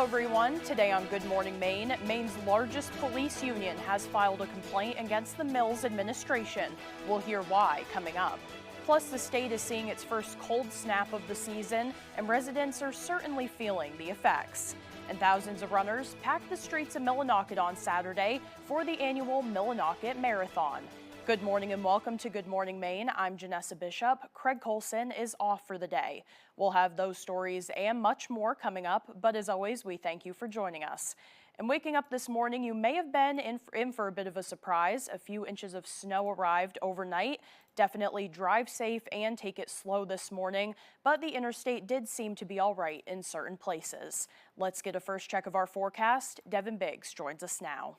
everyone. Today on Good Morning Maine, Maine's largest police union has filed a complaint against the Mills administration. We'll hear why coming up. Plus, the state is seeing its first cold snap of the season, and residents are certainly feeling the effects. And thousands of runners packed the streets of Millinocket on Saturday for the annual Millinocket Marathon. Good morning and welcome to Good Morning Maine. I'm Janessa Bishop. Craig Colson is off for the day. We'll have those stories and much more coming up, but as always, we thank you for joining us. And waking up this morning, you may have been in for a bit of a surprise. A few inches of snow arrived overnight. Definitely drive safe and take it slow this morning, but the interstate did seem to be all right in certain places. Let's get a first check of our forecast. Devin Biggs joins us now.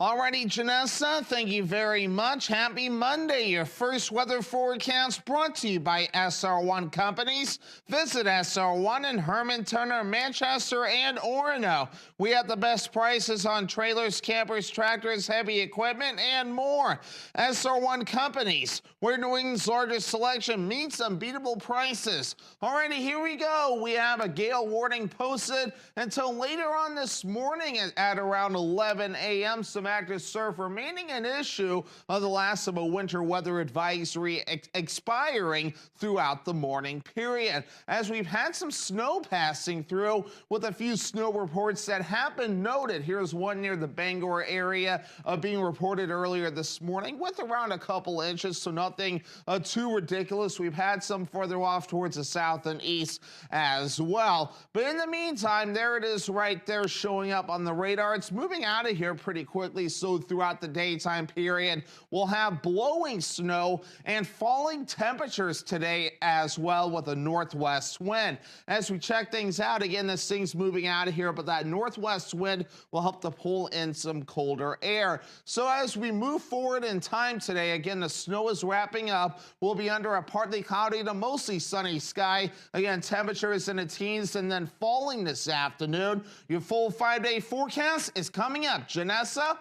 Alrighty, Janessa, thank you very much. Happy Monday. Your first weather forecast brought to you by SR1 Companies. Visit SR1 in Herman, Turner, Manchester, and Orono. We have the best prices on trailers, campers, tractors, heavy equipment, and more. SR1 Companies, where New England's largest selection meets unbeatable prices. Alrighty, here we go. We have a gale warning posted until later on this morning at around 11 a.m. Some active surf remaining an issue of the last of a winter weather advisory expiring throughout the morning period. As we've had some snow passing through with a few snow reports that have been noted. Here's one near the Bangor area being reported earlier this morning with around a couple inches, so nothing too ridiculous. We've had some further off towards the south and east as well. But in the meantime, there it is right there showing up on the radar. It's moving out of here pretty quickly. So throughout the daytime period, we'll have blowing snow and falling temperatures today as well with a northwest wind. As we check things out, again, this thing's moving out of here, but that northwest wind will help to pull in some colder air. So as we move forward in time today, again, the snow is wrapping up. We'll be under a partly cloudy to mostly sunny sky. Again, temperatures in the teens and then falling this afternoon. Your full 5-day forecast is coming up. Janessa?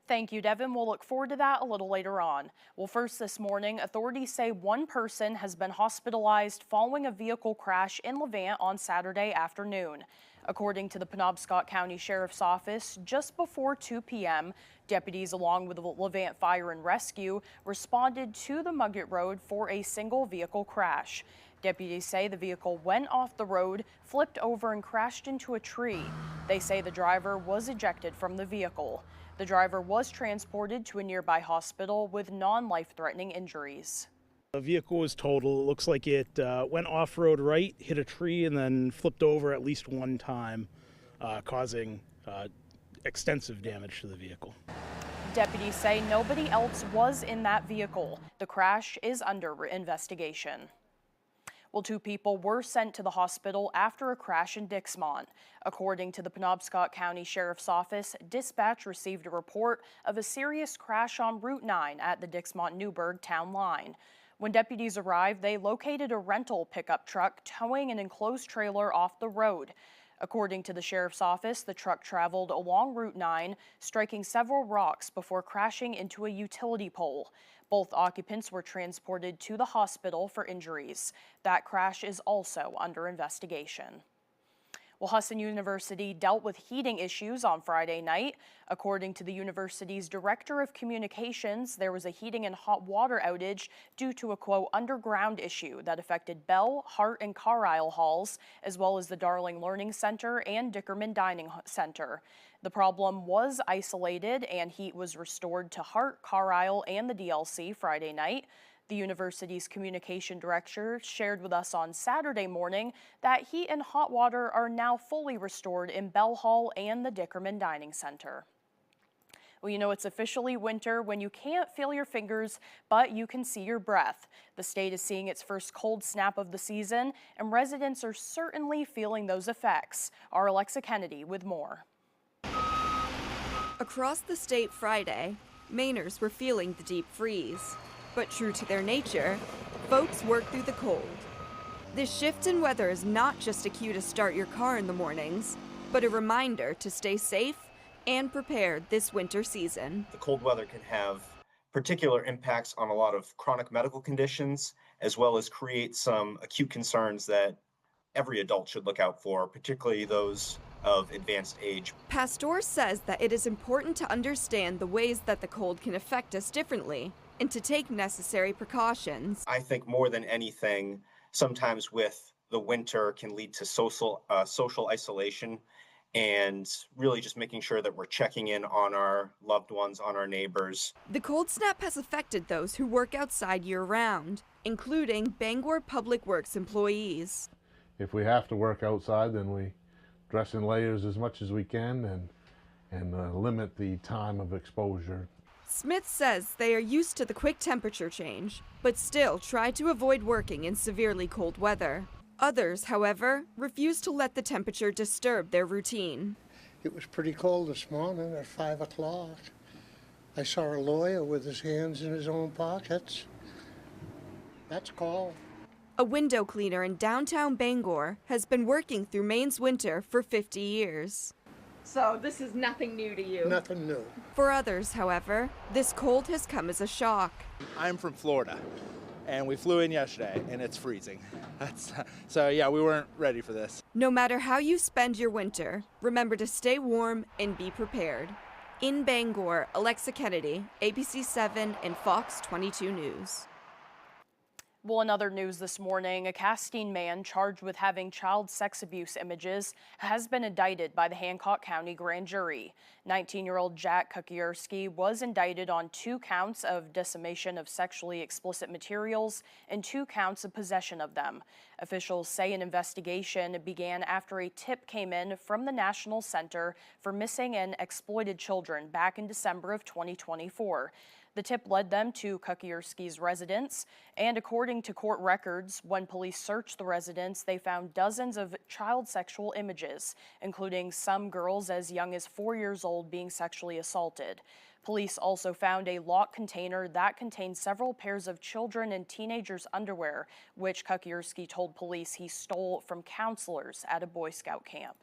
Thank you, Devin. We'll look forward to that a little later on. Well, first this morning, authorities say one person has been hospitalized following a vehicle crash in Levant on Saturday afternoon. According to the Penobscot County Sheriff's Office, just before 2 p.m., deputies along with the Levant Fire and Rescue responded to the Mugget Road for a single vehicle crash. Deputies say the vehicle went off the road, flipped over and crashed into a tree. They say the driver was ejected from the vehicle. The driver was transported to a nearby hospital with non-life-threatening injuries. The vehicle was total. It looks like it went off-road right, hit a tree, and then flipped over at least one time, causing extensive damage to the vehicle. Deputies say nobody else was in that vehicle. The crash is under investigation. Well, 2 people were sent to the hospital after a crash in Dixmont. According to the Penobscot County Sheriff's Office, dispatch received a report of a serious crash on Route 9 at the Dixmont-Newburgh town line. When deputies arrived, they located a rental pickup truck towing an enclosed trailer off the road. According to the Sheriff's Office, the truck traveled along Route 9, striking several rocks before crashing into a utility pole. Both occupants were transported to the hospital for injuries. That crash is also under investigation. Well, Husson University dealt with heating issues on Friday night. According to the university's director of communications, there was a heating and hot water outage due to a, quote, underground issue that affected Bell, Hart, and Carlisle halls, as well as the Darling Learning Center and Dickerman Dining Center. The problem was isolated and heat was restored to Hart, Carlisle, and the DLC Friday night. The university's communication director shared with us on Saturday morning that heat and hot water are now fully restored in Bell Hall and the Dickerman Dining Center. Well, you know, it's officially winter when you can't feel your fingers, but you can see your breath. The state is seeing its first cold snap of the season, and residents are certainly feeling those effects. Our Alexa Kennedy with more. Across the state Friday, Mainers were feeling the deep freeze. But true to their nature, folks work through the cold. This shift in weather is not just a cue to start your car in the mornings, but a reminder to stay safe and prepared this winter season. The cold weather can have particular impacts on a lot of chronic medical conditions, as well as create some acute concerns that every adult should look out for, particularly those of advanced age. Pastor says that it is important to understand the ways that the cold can affect us differently and to take necessary precautions. I think more than anything, sometimes with the winter can lead to social isolation, and really just making sure that we're checking in on our loved ones, on our neighbors. The cold snap has affected those who work outside year-round, including Bangor Public Works employees. If we have to work outside, then we dress in layers as much as we can and limit the time of exposure. Smith says they are used to the quick temperature change, but still try to avoid working in severely cold weather. Others, however, refuse to let the temperature disturb their routine. It was pretty cold this morning at 5 o'clock. I saw a lawyer with his hands in his own pockets. That's cold. A window cleaner in downtown Bangor has been working through Maine's winter for 50 years. So this is nothing new to you? Nothing new. For others, however, this cold has come as a shock. I'm from Florida, and we flew in yesterday, and it's freezing. So yeah, we weren't ready for this. No matter how you spend your winter, remember to stay warm and be prepared. In Bangor, Alexa Kennedy, ABC 7 and Fox 22 News. Well, in other news this morning, a Castine man charged with having child sex abuse images has been indicted by the Hancock County Grand Jury. 19-year-old Jack Kukierski was indicted on 2 counts of dissemination of sexually explicit materials and 2 counts of possession of them. Officials say an investigation began after a tip came in from the National Center for Missing and Exploited Children back in December of 2024. The tip led them to Kukierski's residence, and according to court records, when police searched the residence, they found dozens of child sexual images, including some girls as young as 4 years old being sexually assaulted. Police also found a locked container that contained several pairs of children and teenagers' underwear, which Kukierski told police he stole from counselors at a Boy Scout camp.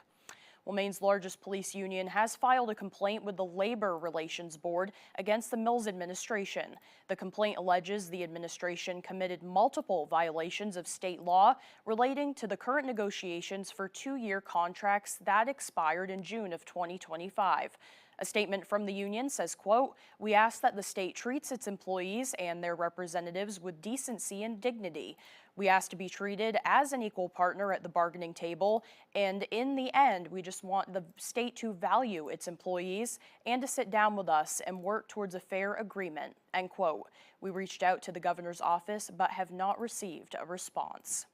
Well, Maine's largest police union has filed a complaint with the Labor Relations Board against the Mills administration. The complaint alleges the administration committed multiple violations of state law relating to the current negotiations for 2-year contracts that expired in June of 2025. A statement from the union says, quote, "We ask that the state treats its employees and their representatives with decency and dignity. We ask to be treated as an equal partner at the bargaining table, and in the end, we just want the state to value its employees and to sit down with us and work towards a fair agreement," end quote. We reached out to the governor's office but have not received a response.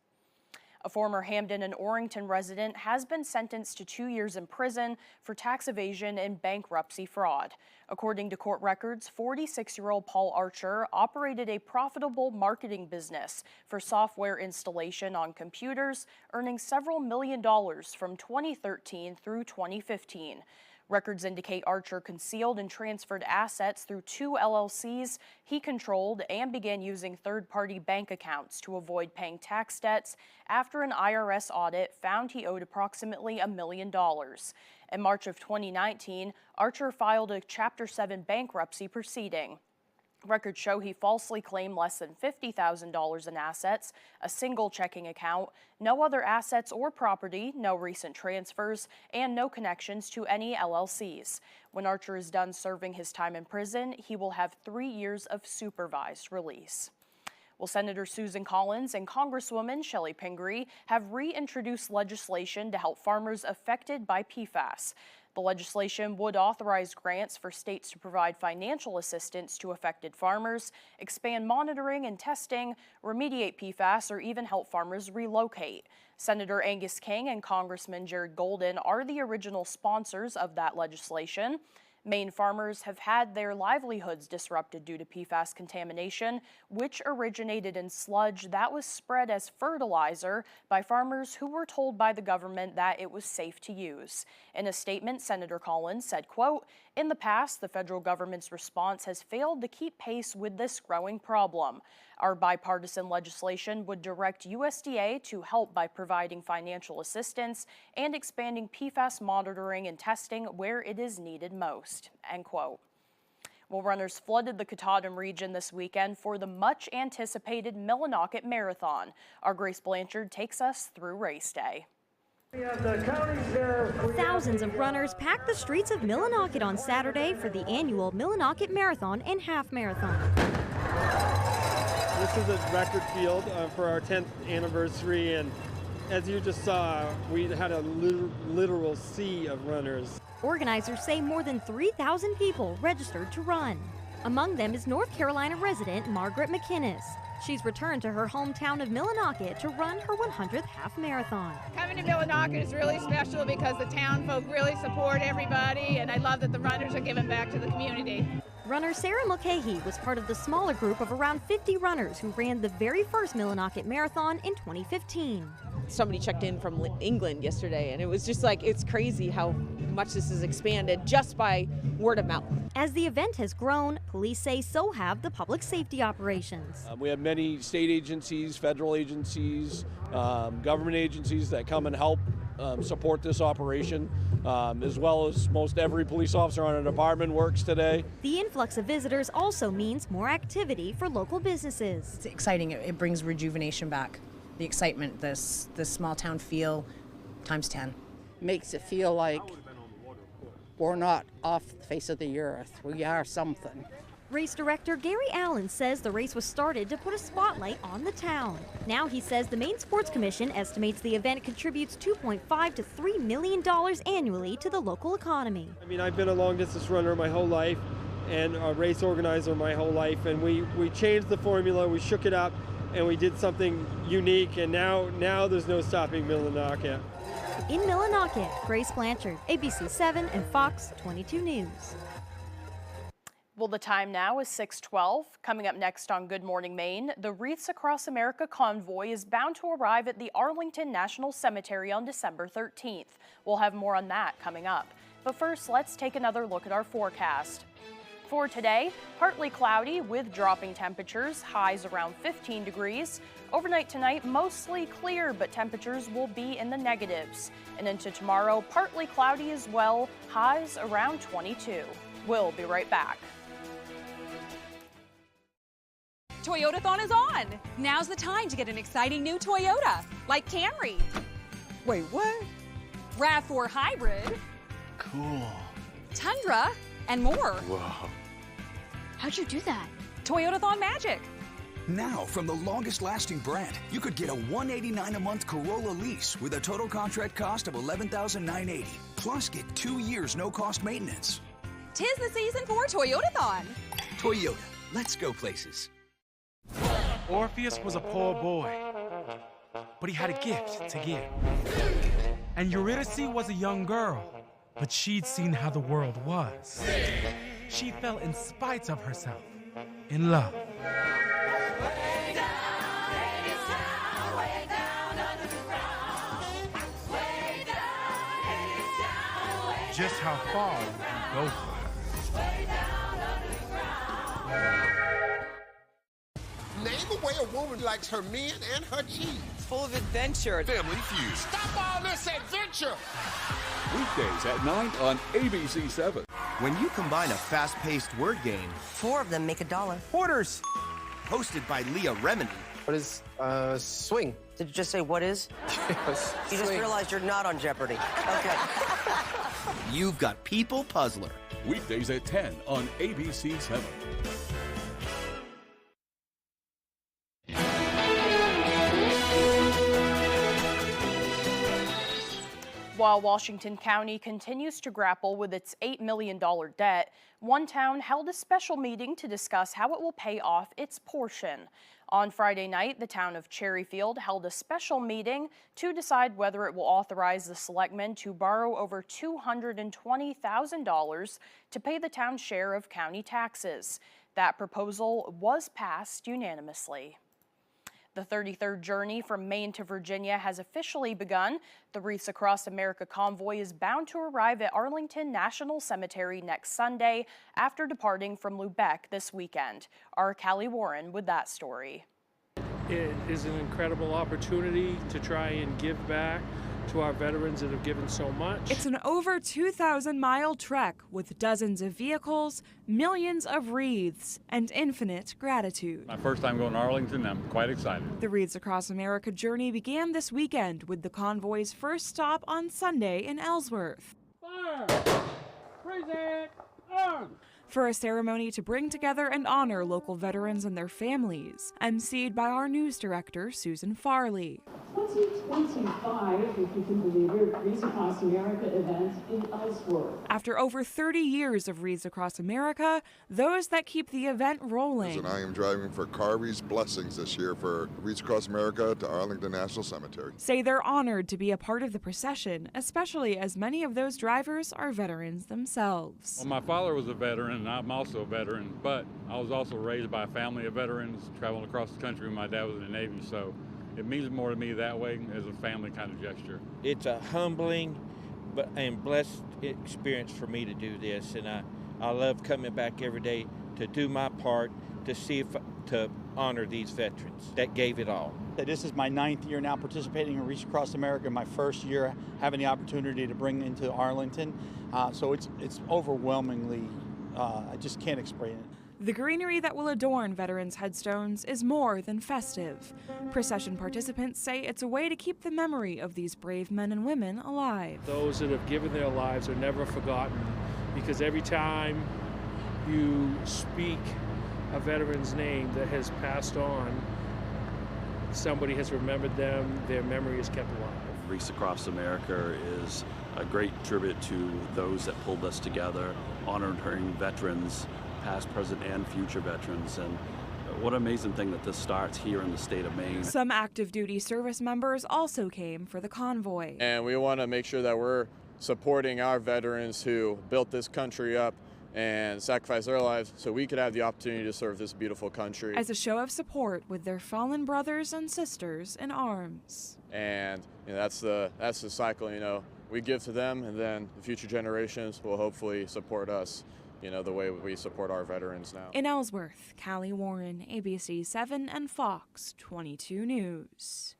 A former Hamden and Orrington resident has been sentenced to 2 years in prison for tax evasion and bankruptcy fraud. According to court records, 46-year-old Paul Archer operated a profitable marketing business for software installation on computers, earning several $millions from 2013 through 2015. Records indicate Archer concealed and transferred assets through 2 LLCs he controlled and began using third-party bank accounts to avoid paying tax debts after an IRS audit found he owed approximately $1 million. In March of 2019, Archer filed a Chapter 7 bankruptcy proceeding. Records show he falsely claimed less than $50,000 in assets, a single checking account, no other assets or property, no recent transfers, and no connections to any LLCs. When Archer is done serving his time in prison, he will have 3 years of supervised release. Well, Senator Susan Collins and Congresswoman Shelley Pingree have reintroduced legislation to help farmers affected by PFAS. The legislation would authorize grants for states to provide financial assistance to affected farmers, expand monitoring and testing, remediate PFAS, or even help farmers relocate. Senator Angus King and Congressman Jared Golden are the original sponsors of that legislation. Maine farmers have had their livelihoods disrupted due to PFAS contamination, which originated in sludge that was spread as fertilizer by farmers who were told by the government that it was safe to use. In a statement, Senator Collins said, quote, "In the past, the federal government's response has failed to keep pace with this growing problem. Our bipartisan legislation would direct USDA to help by providing financial assistance and expanding PFAS monitoring and testing where it is needed most," end quote. Well, runners flooded the Katahdin region this weekend for the much-anticipated Millinocket Marathon. Our Grace Blanchard takes us through race day. Thousands of runners packed the streets of Millinocket on Saturday for the annual Millinocket Marathon and Half Marathon. This is a record field for our 10th anniversary, and as you just saw, we had a literal sea of runners. Organizers say more than 3,000 people registered to run. Among them is North Carolina resident Margaret McInnes. She's returned to her hometown of Millinocket to run her 100th half marathon. Coming to Millinocket is really special because the town folk really support everybody, and I love that the runners are giving back to the community. Runner Sarah Mulcahy was part of the smaller group of around 50 runners who ran the very first Millinocket Marathon in 2015. Somebody checked in from England yesterday, and it was just like, it's crazy how much this has expanded just by word of mouth. As the event has grown, police say so have the public safety operations. We have many state agencies, federal agencies, government agencies that come and help support this operation, as well as most every police officer on our department works today. The influx of visitors also means more activity for local businesses. It's exciting. It brings rejuvenation back. The excitement, this small town feel times 10. Makes it feel like we're not off the face of the earth. We are something. Race director Gary Allen says the race was started to put a spotlight on the town. Now he says the Maine Sports Commission estimates the event contributes $2.5 to $3 million annually to the local economy. I mean, I've been a long distance runner my whole life and a race organizer my whole life, and we changed the formula, we shook it up, and we did something unique, and now there's no stopping Millinocket. In Millinocket, Grace Blanchard, ABC 7 and Fox 22 News. Well, the time now is 6:12. Coming up next on Good Morning Maine, the Wreaths Across America convoy is bound to arrive at the Arlington National Cemetery on December 13th. We'll have more on that coming up. But first, let's take another look at our forecast. For today, partly cloudy with dropping temperatures, highs around 15 degrees. Overnight tonight, mostly clear, but temperatures will be in the negatives. And into tomorrow, partly cloudy as well, highs around 22. We'll be right back. Toyotathon is on. Now's the time to get an exciting new Toyota, like Camry. Wait, what? RAV4 Hybrid. Cool. Tundra, and more. Whoa. How'd you do that? Toyotathon magic. Now, from the longest-lasting brand, you could get a $189 a month Corolla lease with a total contract cost of $11,980. Plus, get 2 years no-cost maintenance. 'Tis the season for Toyotathon. Toyota, let's go places. Orpheus was a poor boy, but he had a gift to give. And Eurydice was a young girl, but she'd seen how the world was. She fell in spite of herself, in love. Just how far would you go for her? Name a way a woman likes her men and her cheese. Full of adventure. Family Feud. Stop all this adventure! Weekdays at 9 on ABC 7. When you combine a fast-paced word game, 4 of them make $1. Hoarders. Hosted by Leah Remini. What is swing? Did you just say what is? Yes. You just realized you're not on Jeopardy. Okay. You've got People Puzzler. Weekdays at 10 on ABC 7. While Washington County continues to grapple with its $8 million debt, one town held a special meeting to discuss how it will pay off its portion. On Friday night, the town of Cherryfield held a special meeting to decide whether it will authorize the selectmen to borrow over $220,000 to pay the town's share of county taxes. That proposal was passed unanimously. The 33rd journey from Maine to Virginia has officially begun. The Wreaths Across America convoy is bound to arrive at Arlington National Cemetery next Sunday after departing from Lubec this weekend. Our Callie Warren with that story. It is an incredible opportunity to try and give back to our veterans that have given so much. It's an over 2,000-mile trek with dozens of vehicles, millions of wreaths, and infinite gratitude. My first time going to Arlington, I'm quite excited. The Wreaths Across America journey began this weekend with the convoy's first stop on Sunday in Ellsworth. Fire! Freeze it! Arms! For a ceremony to bring together and honor local veterans and their families, emceed by our news director, Susan Farley. 2025, if you can believe it, Wreaths Across America event in Ellsworth. After over 30 years of Wreaths Across America, those that keep the event rolling. And I am driving for Carvey's Blessings this year for Wreaths Across America to Arlington National Cemetery. Say they're honored to be a part of the procession, especially as many of those drivers are veterans themselves. Well, my father was a veteran, and I'm also a veteran, but I was also raised by a family of veterans, traveling across the country when my dad was in the Navy, so it means more to me that way as a family kind of gesture. It's a humbling and blessed experience for me to do this, and I love coming back every day to do my part to honor these veterans that gave it all. This is my 9th year now participating in Wreaths Across America, my first year having the opportunity to bring into Arlington, so it's overwhelmingly, I just can't explain it. The greenery that will adorn veterans' headstones is more than festive. Procession participants say it's a way to keep the memory of these brave men and women alive. Those that have given their lives are never forgotten, because every time you speak a veteran's name that has passed on, somebody has remembered them, their memory is kept alive. Wreaths Across America is a great tribute to those that pulled us together, honoring veterans, past, present, and future veterans. And what an amazing thing that this starts here in the state of Maine. Some active duty service members also came for the convoy. And we want to make sure that we're supporting our veterans who built this country up and sacrificed their lives so we could have the opportunity to serve this beautiful country. As a show of support with their fallen brothers and sisters in arms. And that's the cycle, we give to them, and then the future generations will hopefully support us, the way we support our veterans now. In Ellsworth, Callie Warren, ABC 7 and Fox 22 News.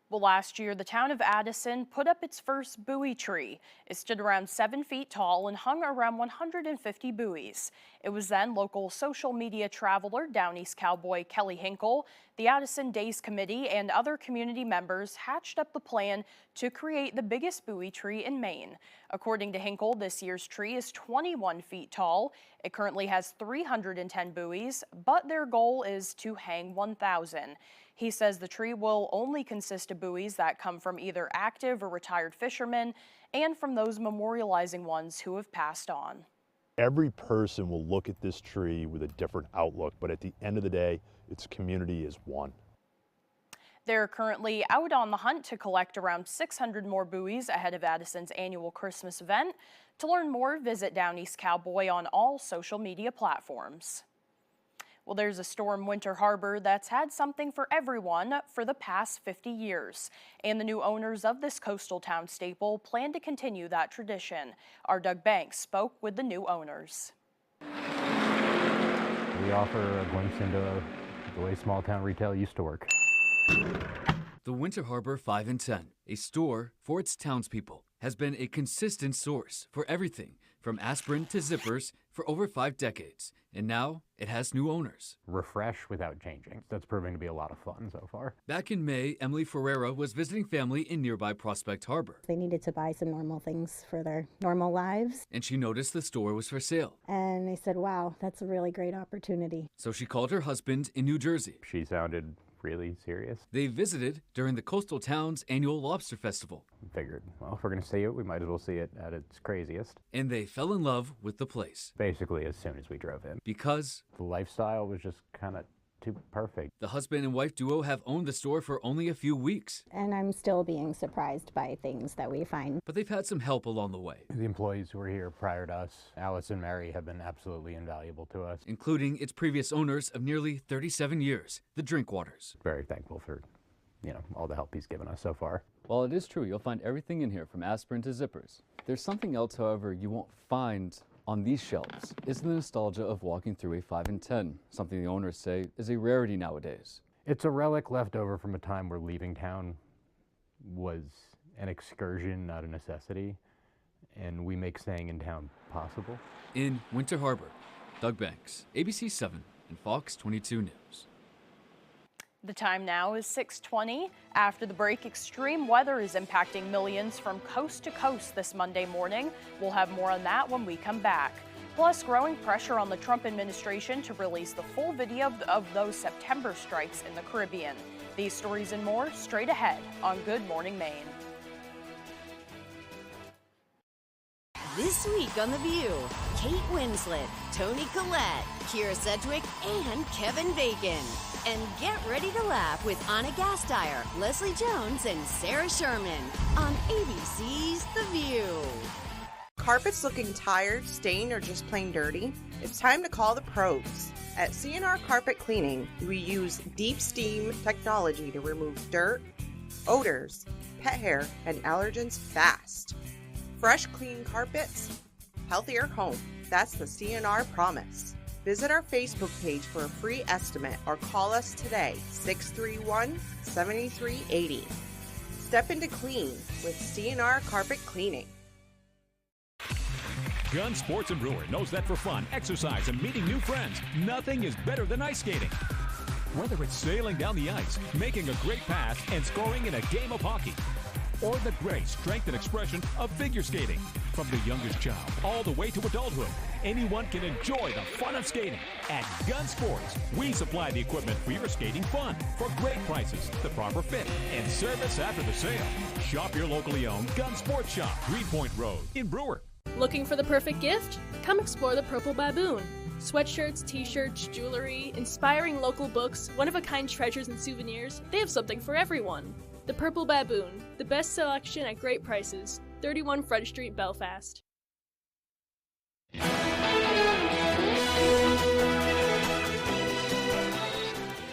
Well, last year, the town of Addison put up its first buoy tree. It stood around 7 feet tall and hung around 150 buoys. It was then local social media traveler, Down East cowboy Kelly Hinkle, the Addison Days Committee, and other community members hatched up the plan to create the biggest buoy tree in Maine. According to Hinkle, this year's tree is 21 feet tall. It currently has 310 buoys, but their goal is to hang 1,000. He says the tree will only consist of buoys that come from either active or retired fishermen and from those memorializing ones who have passed on. Every person will look at this tree with a different outlook, but at the end of the day, its community is one. They're currently out on the hunt to collect around 600 more buoys ahead of Addison's annual Christmas event. To learn more, visit Down East Cowboy on all social media platforms. Well, there's a store in Winter Harbor that's had something for everyone for the past 50 years. And the new owners of this coastal town staple plan to continue that tradition. Our Doug Banks spoke with the new owners. We offer a glimpse into the way small town retail used to work. The Winter Harbor 5 and 10, a store for its townspeople, has been a consistent source for everything from aspirin to zippers for over 5 decades. And now it has new owners. Refresh without changing. That's proving to be a lot of fun so far. Back in May, Emily Ferreira was visiting family in nearby Prospect Harbor. They needed to buy some normal things for their normal lives. And she noticed the store was for sale. And I said, wow, that's a really great opportunity. So she called her husband in New Jersey. She sounded really serious. They visited during the coastal town's annual lobster festival. Figured, well, if we're going to see it, we might as well see it at its craziest. And they fell in love with the place. Basically, as soon as we drove in. Because the lifestyle was just kind of too perfect. The husband and wife duo have owned the store for only a few weeks. And I'm still being surprised by things that we find. But they've had some help along the way. The employees who were here prior to us, Alice and Mary, have been absolutely invaluable to us. Including its previous owners of nearly 37 years, the Drinkwaters. Very thankful for, all the help he's given us so far. While it is true, you'll find everything in here from aspirin to zippers. There's something else, however, you won't find on these shelves. Is the nostalgia of walking through a 5 and 10, something the owners say is a rarity nowadays. It's a relic left over from a time where leaving town was an excursion, not a necessity, and we make staying in town possible. In Winter Harbor, Doug Banks, ABC 7 and Fox 22 News. The time now is 6:20. After the break, extreme weather is impacting millions from coast to coast this Monday morning. We'll have more on that when we come back. Plus, growing pressure on the Trump administration to release the full video of those September strikes in the Caribbean. These stories and more straight ahead on Good Morning Maine. This week on The View, Kate Winslet, Toni Collette, Keira Sedgwick, and Kevin Bacon. And get ready to laugh with Anna Gasteyer, Leslie Jones, and Sarah Sherman on ABC's The View. Carpets looking tired, stained, or just plain dirty? It's time to call the pros. At C&R Carpet Cleaning, we use deep steam technology to remove dirt, odors, pet hair, and allergens fast. Fresh, clean carpets, healthier home. That's the C&R promise. Visit our Facebook page for a free estimate or call us today, 631-7380. Step into clean with C&R Carpet Cleaning. Gun Sports and Brewer knows that for fun, exercise, and meeting new friends, nothing is better than ice skating. Whether it's sailing down the ice, making a great pass, and scoring in a game of hockey, or the grace, strength, and expression of figure skating. From the youngest child all the way to adulthood, anyone can enjoy the fun of skating. At Gun Sports, we supply the equipment for your skating fun for great prices, the proper fit, and service after the sale. Shop your locally owned Gun Sports Shop, Greenpoint Road in Brewer. Looking for the perfect gift? Come explore the Purple Baboon. Sweatshirts, t-shirts, jewelry, inspiring local books, one-of-a-kind treasures and souvenirs, they have something for everyone. The Purple Baboon, the best selection at great prices. 31 Front Street, Belfast.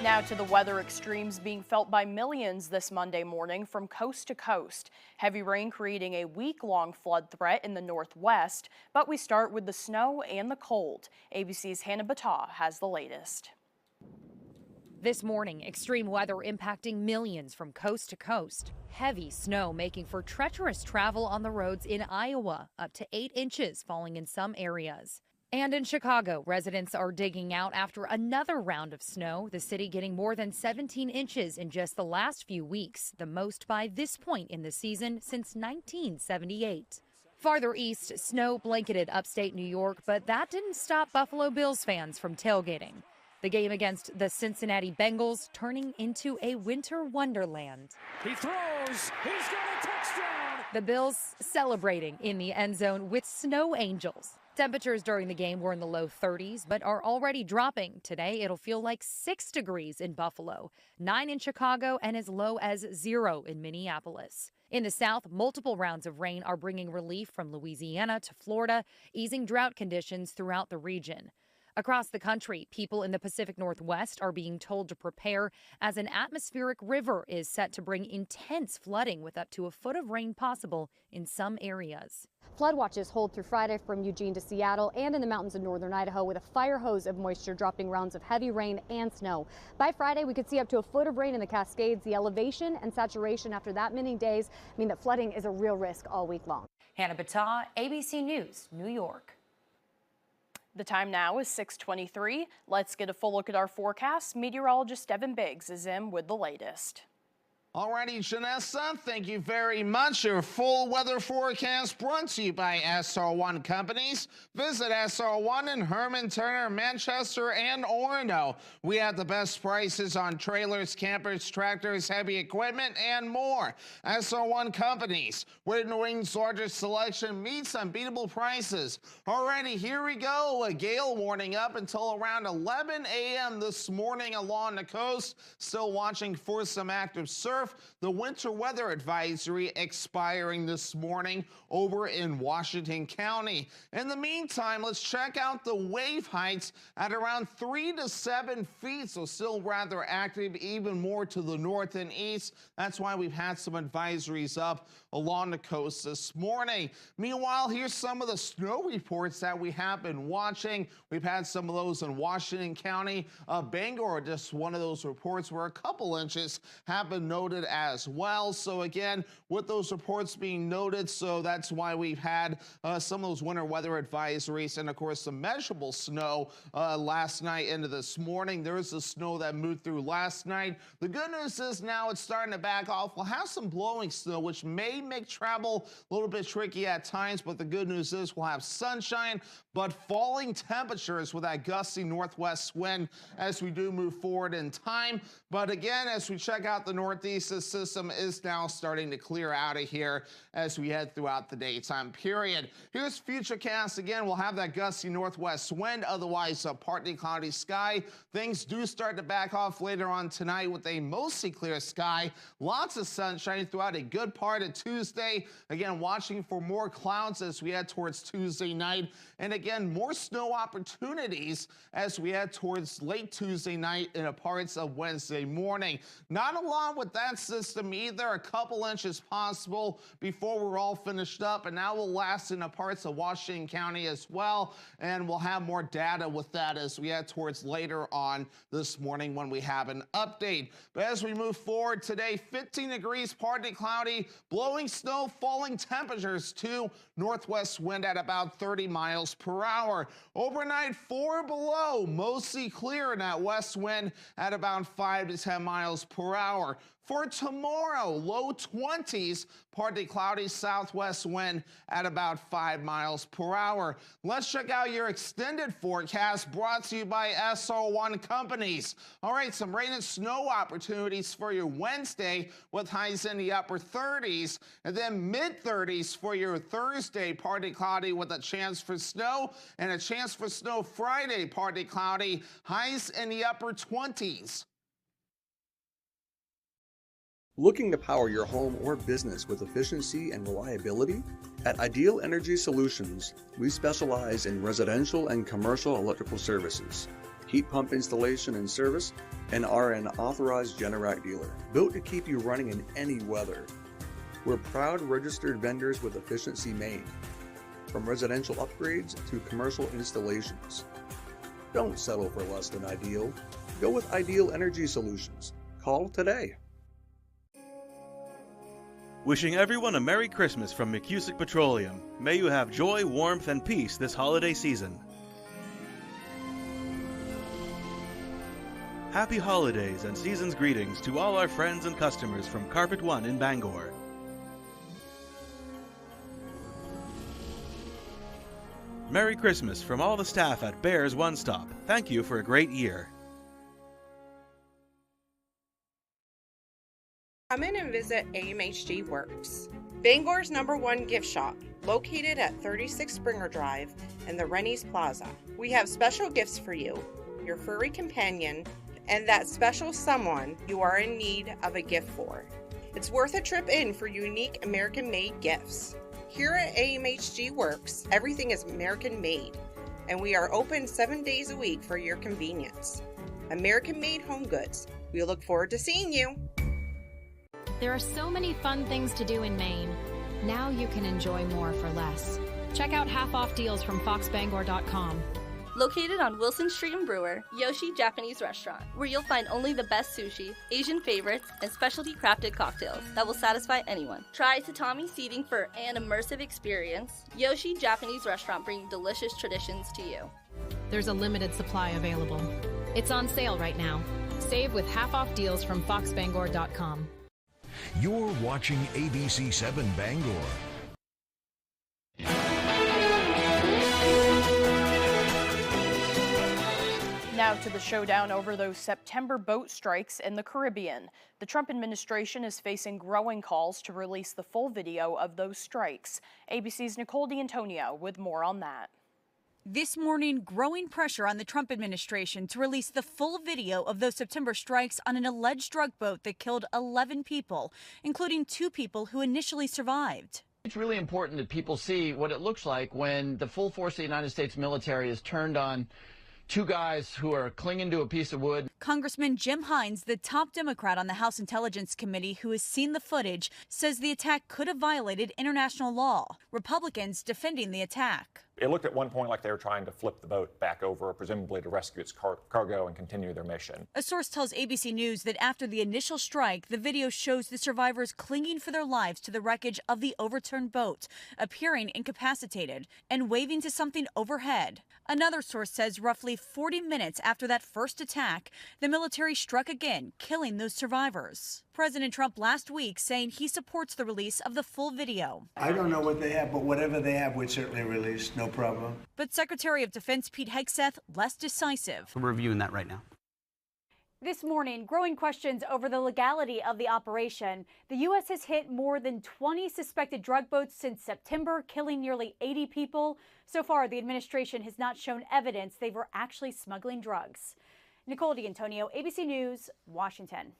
Now to the weather extremes being felt by millions this Monday morning from coast to coast. Heavy rain creating a week-long flood threat in the northwest, but we start with the snow and the cold. ABC's Hannah Battah has the latest. This morning, extreme weather impacting millions from coast to coast. Heavy snow making for treacherous travel on the roads in Iowa, up to 8 inches falling in some areas. And in Chicago, residents are digging out after another round of snow, the city getting more than 17 inches in just the last few weeks, the most by this point in the season since 1978. Farther east, snow blanketed upstate New York, but that didn't stop Buffalo Bills fans from tailgating. The game against the Cincinnati Bengals turning into a winter wonderland. He throws, he's got a touchdown! The Bills celebrating in the end zone with snow angels. Temperatures during the game were in the low 30s, but are already dropping. Today, it'll feel like 6 degrees in Buffalo, 9 in Chicago, and as low as 0 in Minneapolis. In the south, multiple rounds of rain are bringing relief from Louisiana to Florida, easing drought conditions throughout the region. Across the country, people in the Pacific Northwest are being told to prepare as an atmospheric river is set to bring intense flooding with up to a foot of rain possible in some areas. Flood watches hold through Friday from Eugene to Seattle and in the mountains of northern Idaho with a fire hose of moisture dropping rounds of heavy rain and snow. By Friday, we could see up to a foot of rain in the Cascades. The elevation and saturation after that many days mean that flooding is a real risk all week long. Hannah Battah, ABC News, New York. The time now is 6:23. Let's get a full look at our forecast. Meteorologist Devin Biggs is in with the latest. Alrighty, Janessa, thank you very much. Your full weather forecast brought to you by SR1 Companies. Visit SR1 in Herman, Turner, Manchester, and Orono. We have the best prices on trailers, campers, tractors, heavy equipment, and more. SR1 Companies, where New England's largest selection meets unbeatable prices. Alrighty, here we go. A gale warning up until around 11 a.m. this morning along the coast. Still watching for some active surf. The winter weather advisory expiring this morning over in Washington County. In the meantime, let's check out the wave heights at around 3 to 7 feet, so still rather active, even more to the north and east. That's why we've had some advisories up along the coast this morning. Meanwhile, here's some of the snow reports that we have been watching. We've had some of those in Washington County. Bangor, just one of those reports where a couple inches have been noted noted as well. So again, with those reports being noted, so that's why we've had some of those winter weather advisories, and of course some measurable snow last night into this morning. There is the snow that moved through last night. The good news is now it's starting to back off. We'll have some blowing snow, which may make travel a little bit tricky at times, but the good news is we'll have sunshine, but falling temperatures with that gusty northwest wind as we do move forward in time. But again, as we check out the northeast, this system is now starting to clear out of here as we head throughout the daytime period. Here's Futurecast. Again, we'll have that gusty northwest wind, otherwise a partly cloudy sky. Things do start to back off later on tonight with a mostly clear sky. Lots of sunshine throughout a good part of Tuesday. Again, watching for more clouds as we head towards Tuesday night. And again, more snow opportunities as we head towards late Tuesday night and parts of Wednesday morning. Not a lot with that system either. A couple inches possible before we're all finished up, and that will last in the parts of Washington County as well. And we'll have more data with that as we head towards later on this morning when we have an update. But as we move forward today, 15 degrees, partly cloudy, blowing snow, falling temperatures too. Northwest wind at about 30 miles per hour. Overnight, 4 below, mostly clear, in that west wind at about 5 to 10 miles per hour. For tomorrow, low 20s, partly cloudy, southwest wind at about 5 miles per hour. Let's check out your extended forecast brought to you by SR1 Companies. All right, some rain and snow opportunities for your Wednesday with highs in the upper 30s, and then mid-30s for your Thursday, partly cloudy with a chance for snow, and a chance for snow Friday, partly cloudy, highs in the upper 20s. Looking to power your home or business with efficiency and reliability? At Ideal Energy Solutions, we specialize in residential and commercial electrical services, heat pump installation and service, and are an authorized Generac dealer, built to keep you running in any weather. We're proud registered vendors with efficiency made, from residential upgrades to commercial installations. Don't settle for less than ideal. Go with Ideal Energy Solutions. Call today. Wishing everyone a Merry Christmas from McCusick Petroleum. May you have joy, warmth, and peace this holiday season. Happy holidays and season's greetings to all our friends and customers from Carpet One in Bangor. Merry Christmas from all the staff at Bears One Stop. Thank you for a great year. Come in and visit AMHG Works, Bangor's #1 gift shop, located at 36 Springer Drive in the Rennie's Plaza. We have special gifts for you, your furry companion, and that special someone you are in need of a gift for. It's worth a trip in for unique American-made gifts. Here at AMHG Works, everything is American-made, and we are open 7 days a week for your convenience. American-made home goods. We look forward to seeing you. There are so many fun things to do in Maine. Now you can enjoy more for less. Check out half-off deals from foxbangor.com. Located on Wilson Street in Brewer, Yoshi Japanese Restaurant, where you'll find only the best sushi, Asian favorites, and specialty crafted cocktails that will satisfy anyone. Try tatami seating for an immersive experience. Yoshi Japanese Restaurant, bringing delicious traditions to you. There's a limited supply available. It's on sale right now. Save with half-off deals from foxbangor.com. You're watching ABC 7 Bangor. Now to the showdown over those September boat strikes in the Caribbean. The Trump administration is facing growing calls to release the full video of those strikes. ABC's Nicole D'Antonio with more on that. This morning, growing pressure on the Trump administration to release the full video of those September strikes on an alleged drug boat that killed 11 people, including 2 people who initially survived. It's really important that people see what it looks like when the full force of the United States military is turned on 2 guys who are clinging to a piece of wood. Congressman Jim Hines, the top Democrat on the House Intelligence Committee who has seen the footage, says the attack could have violated international law. Republicans defending the attack. It looked at one point like they were trying to flip the boat back over, presumably to rescue its cargo and continue their mission. A source tells ABC News that after the initial strike, the video shows the survivors clinging for their lives to the wreckage of the overturned boat, appearing incapacitated and waving to something overhead. Another source says roughly 40 minutes after that first attack, the military struck again, killing those survivors. President Trump last week saying he supports the release of the full video. I don't know what they have, but whatever they have, we'd certainly release, no problem. But Secretary of Defense Pete Hegseth less decisive. We're reviewing that right now. This morning, growing questions over the legality of the operation. The U.S. has hit more than 20 suspected drug boats since September, killing nearly 80 people. So far, the administration has not shown evidence they were actually smuggling drugs. Nicole D'Antonio, ABC News, Washington.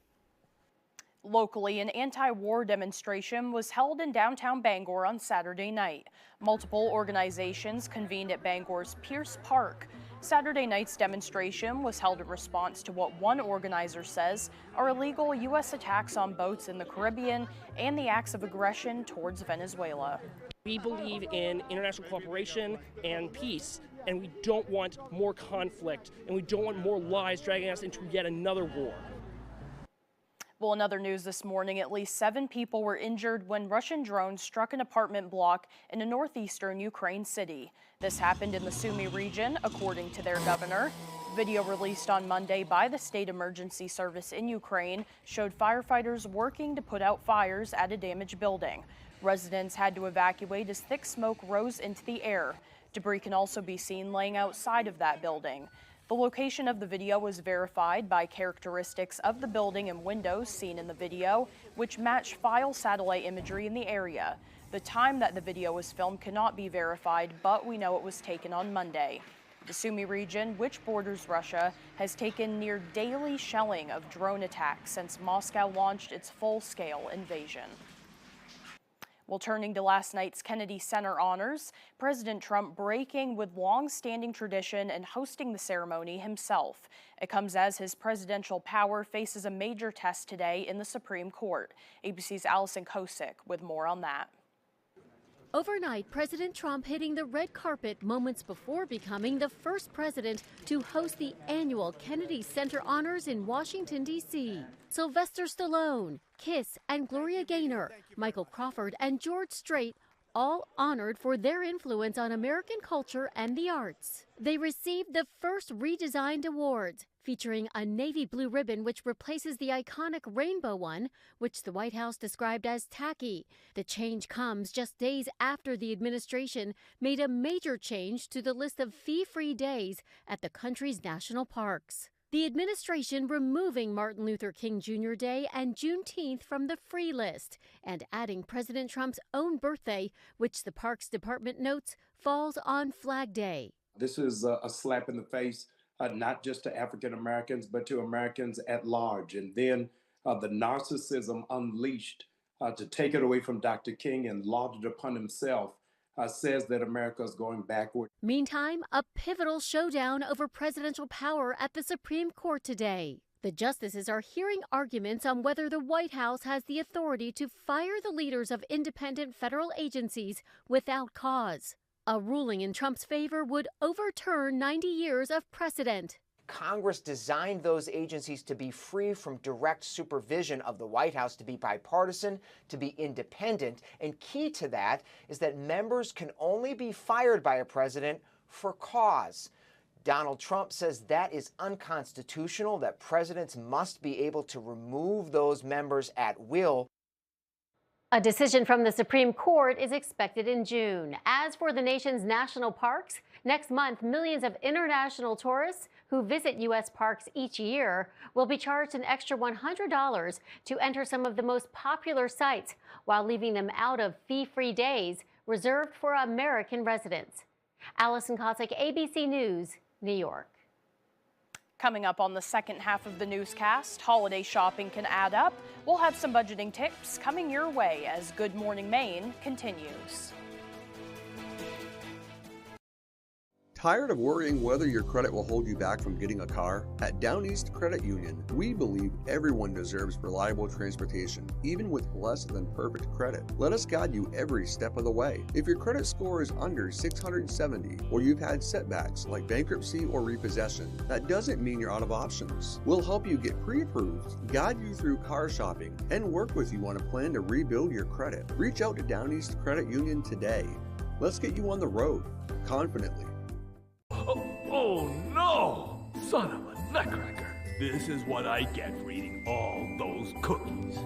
Locally, an anti-war demonstration was held in downtown Bangor on Saturday night. Multiple organizations convened at Bangor's Pierce Park. Saturday night's demonstration was held in response to what one organizer says are illegal U.S. attacks on boats in the Caribbean and the acts of aggression towards Venezuela. We believe in international cooperation and peace, and we don't want more conflict, and we don't want more lives dragging us into yet another war. Well, in other news this morning, at least 7 people were injured when Russian drones struck an apartment block in a northeastern Ukraine city. This happened in the Sumy region, according to their governor. Video released on Monday by the State Emergency Service in Ukraine showed firefighters working to put out fires at a damaged building. Residents had to evacuate as thick smoke rose into the air. Debris can also be seen laying outside of that building. The location of the video was verified by characteristics of the building and windows seen in the video, which match file satellite imagery in the area. The time that the video was filmed cannot be verified, but we know it was taken on Monday. The Sumy region, which borders Russia, has taken near daily shelling of drone attacks since Moscow launched its full-scale invasion. Well, turning to last night's Kennedy Center honors, President Trump breaking with long-standing tradition and hosting the ceremony himself. It comes as his presidential power faces a major test today in the Supreme Court. ABC's Allison Kosick with more on that. Overnight, President Trump hitting the red carpet moments before becoming the first president to host the annual Kennedy Center Honors in Washington, D.C. Sylvester Stallone, Kiss, and Gloria Gaynor, Michael Crawford, and George Strait all honored for their influence on American culture and the arts. They received the first redesigned awards, featuring a navy blue ribbon which replaces the iconic rainbow one, which the White House described as tacky. The change comes just days after the administration made a major change to the list of fee-free days at the country's national parks. The administration removing Martin Luther King Jr. Day and Juneteenth from the free list and adding President Trump's own birthday, which the Parks Department notes falls on Flag Day. This is a slap in the face, not just to African Americans, but to Americans at large. And then the narcissism unleashed to take it away from Dr. King and laud it upon himself says that America is going backward. Meantime, a pivotal showdown over presidential power at the Supreme Court today. The justices are hearing arguments on whether the White House has the authority to fire the leaders of independent federal agencies without cause. A ruling in Trump's favor would overturn 90 years of precedent. Congress designed those agencies to be free from direct supervision of the White House, to be bipartisan, to be independent. And key to that is that members can only be fired by a president for cause. Donald Trump says that is unconstitutional, that presidents must be able to remove those members at will. A decision from the Supreme Court is expected in June. As for the nation's national parks, next month, millions of international tourists who visit U.S. parks each year will be charged an extra $100 to enter some of the most popular sites, while leaving them out of fee-free days reserved for American residents. Allison Kosick, ABC News, New York. Coming up on the second half of the newscast, holiday shopping can add up. We'll have some budgeting tips coming your way as Good Morning Maine continues. Tired of worrying whether your credit will hold you back from getting a car? At Down East Credit Union, we believe everyone deserves reliable transportation, even with less than perfect credit. Let us guide you every step of the way. If your credit score is under 670 or you've had setbacks like bankruptcy or repossession, that doesn't mean you're out of options. We'll help you get pre-approved, guide you through car shopping, and work with you on a plan to rebuild your credit. Reach out to Down East Credit Union today. Let's get you on the road confidently. Oh no! Son of a nutcracker. This is what I get for eating all those cookies.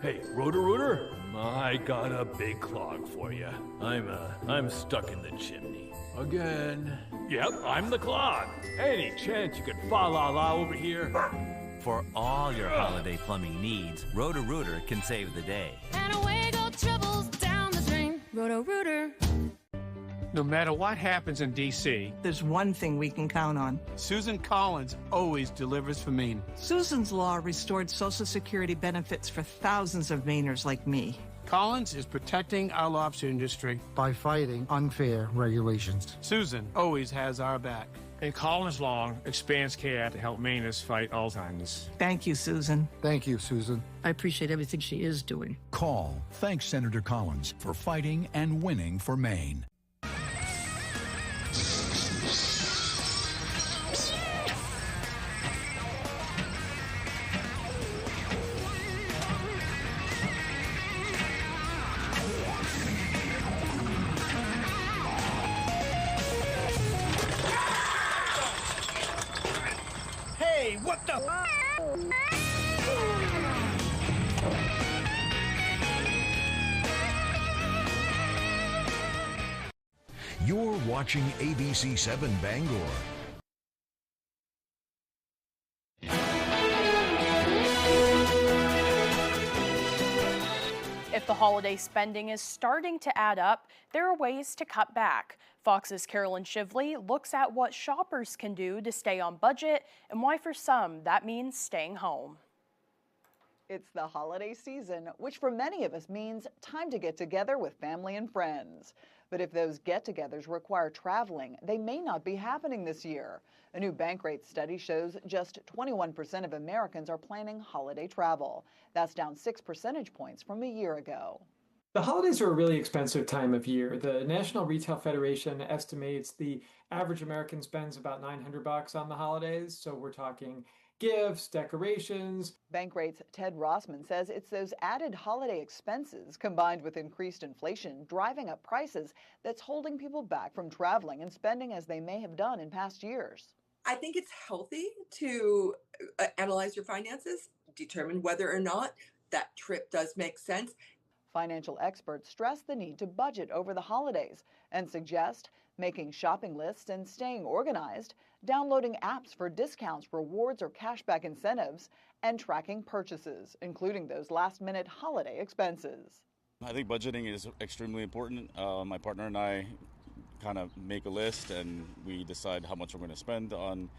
Hey, Roto-Rooter, I got a big clog for you. I'm stuck in the chimney. Again. Yep, I'm the clog. Any chance you could fa-la-la over here? For all your holiday plumbing needs, Roto-Rooter can save the day. And away go troubles down the drain. Roto-Rooter. No matter what happens in D.C., there's one thing we can count on. Susan Collins always delivers for Maine. Susan's Law restored Social Security benefits for thousands of Mainers like me. Collins is protecting our lobster industry by fighting unfair regulations. Susan always has our back. And Collins Law expands care to help Mainers fight Alzheimer's. Thank you, Susan. Thank you, Susan. I appreciate everything she is doing. Call. Thanks, Senator Collins, for fighting and winning for Maine. Hey, what the? You're watching ABC 7 Bangor. If the holiday spending is starting to add up, there are ways to cut back. Fox's Carolyn Shively looks at what shoppers can do to stay on budget and why for some that means staying home. It's the holiday season, which for many of us means time to get together with family and friends. But if those get-togethers require traveling, they may not be happening this year. A new Bankrate study shows just 21% of Americans are planning holiday travel. That's down 6 percentage points from a year ago. The holidays are a really expensive time of year. The National Retail Federation estimates the average American spends about $900 on the holidays. So we're talking gifts, decorations. Bankrate's Ted Rossman says it's those added holiday expenses combined with increased inflation driving up prices that's holding people back from traveling and spending as they may have done in past years. I think it's healthy to analyze your finances, determine whether or not that trip does make sense. Financial experts stress the need to budget over the holidays and suggest making shopping lists and staying organized, downloading apps for discounts, rewards, or cashback incentives, and tracking purchases, including those last-minute holiday expenses. I think budgeting is extremely important. My partner and I kind of make a list and we decide how much we're going to spend on